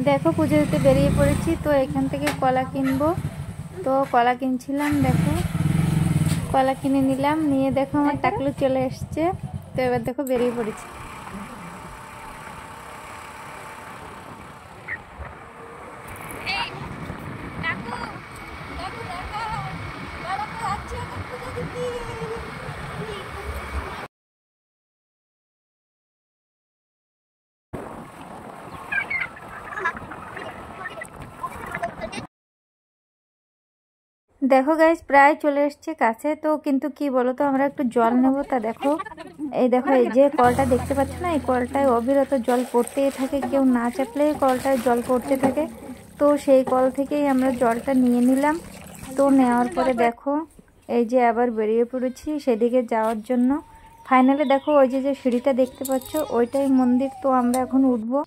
দেখো পুজো দিতে বেরিয়ে পড়েছি। তো এখান থেকে কলা কিনবো, তো কলা কিনছিলাম। দেখো কলা কিনে নিলাম, নিয়ে দেখো আমার টাকলু চলে এসছে। তো এবার দেখো বেরিয়ে পড়েছি। দেখো গাইস প্রায় চলে এসছে কাছে। তো কিন্তু কি বলো তো, আমরা একটু জল নেব। তা দেখো এই দেখো এই যে কলটা দেখতে পাচ্ছ না, এই কলটায় অবিরত জল পড়তেই থাকে, কেউ না চাপলে কলটায় জল পড়তে থাকে। তো সেই কল থেকেই আমরা জলটা নিয়ে নিলাম। তো নেওয়ার পরে দেখো এই যে আবার বেরিয়ে পড়েছি সেদিকে যাওয়ার জন্য। ফাইনালি দেখো ওই যে যে সিঁড়িটা দেখতে পাচ্ছ ওইটাই মন্দির। তো আমরা এখন উঠবো।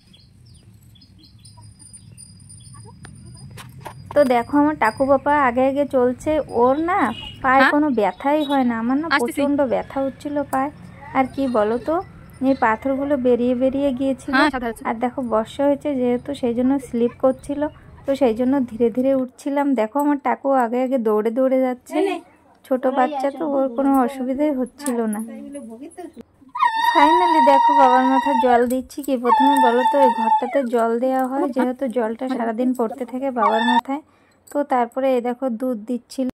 তো দেখো আমার টাকু বাবা আগে আগে চলছে। ওর না পায়ে কোনো ব্যথাই হয় না, আমার না প্রচন্ড ব্যথা হচ্ছিল পায়ে। আর কি বলো তো, এই পাথরগুলো বেরিয়ে বেরিয়ে গিয়েছিল। আর দেখো বর্ষা হয়েছে যেহেতু, সেই জন্য স্লিপ করছিল। তো সেই জন্য ধীরে ধীরে উঠছিলাম। দেখো আমার টাকু আগে আগে দৌড়ে দৌড়ে যাচ্ছে। ছোট বাচ্চা তো, ওর কোনো অসুবিধাই হচ্ছিল না। ফাইনালি দেখো বাবার মাথায় জল দিচ্ছি। কি প্রথমে বলো তো, এই ঘরটাতে জল দেওয়া হয় যেহেতু জলটা সারাদিন পড়তে থাকে বাবার মাথায়। তো তারপরে এই দেখো দুধ দিচ্ছিল।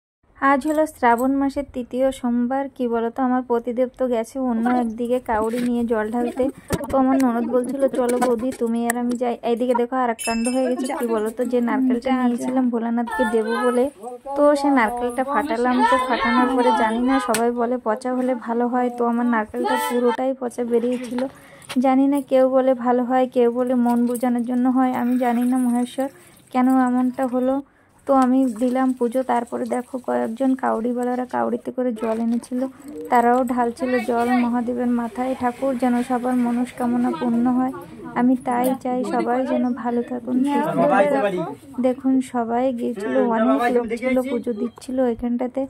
আজ হলো শ্রাবণ মাসের ৩য় সোমবার। কি বলতো, আমার পতিদেব তো গেছে অন্য একদিকে কাউড়ি নিয়ে জল ঢালতে। তো আমার ননদ বলছিল চলো বৌদি তুমি আর আমি যাই। এইদিকে দেখো আর এক কাণ্ড হয়ে গেছে। কি বলতো, যে নারকেলটা নিয়েছিলাম ভোলানাথকে দেবো বলে, তো সে নারকেলটা ফাটালাম। তো ফাটানোর পরে জানি না, সবাই বলে পচা হলে ভালো হয়। তো আমার নারকেলটা পুরোটাই পচা বেরিয়েছিল। জানি না, কেউ বলে ভালো হয়, কেউ বলে মন বোঝানোর জন্য হয়। আমি জানি না মহেশ্বর কেন এমনটা হলো। তো আমি দিলাম পুজো। তারপরে দেখো কয়েকজন কাউড়িওয়ালারা কাউড়িতে করে জল এনেছিল, তারাও ঢালছিল জল মহাদেবের মাথায়। ঠাকুর যেন সবার মনস্কামনা পূর্ণ হয়, আমি তাই চাই। সবাই যেন ভালো থাকুন, সুস্থ থাকুন। দেখুন সবাই গিয়েছিল, অনেক লোক ছিল, পুজো দিচ্ছিল এখানটাতে।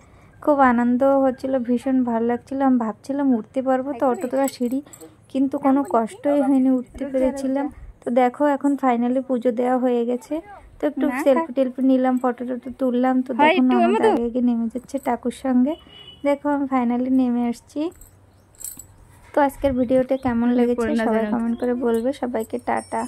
খুব আনন্দ হচ্ছিল, ভীষণ ভালো লাগছিল। আমি ভাবছিলাম উঠতে পারবো তো অতটা সিঁড়ি, কিন্তু কোনো কষ্টই হয়নি, উঠতে পেরেছিলাম। তো দেখো এখন ফাইনালি পুজো দেওয়া হয়ে গেছে। তো একটু সেলফি টেলফি নিলাম, ফটো টটো তুললাম। তো দেখুন আমার আগে আগে নেমে যাচ্ছে টাকুর সঙ্গে। দেখো আমি ফাইনালি নেমে আসছি। তো আজকের ভিডিওটা কেমন লেগেছে সবাই কমেন্ট করে বলবে। সবাইকে টাটা।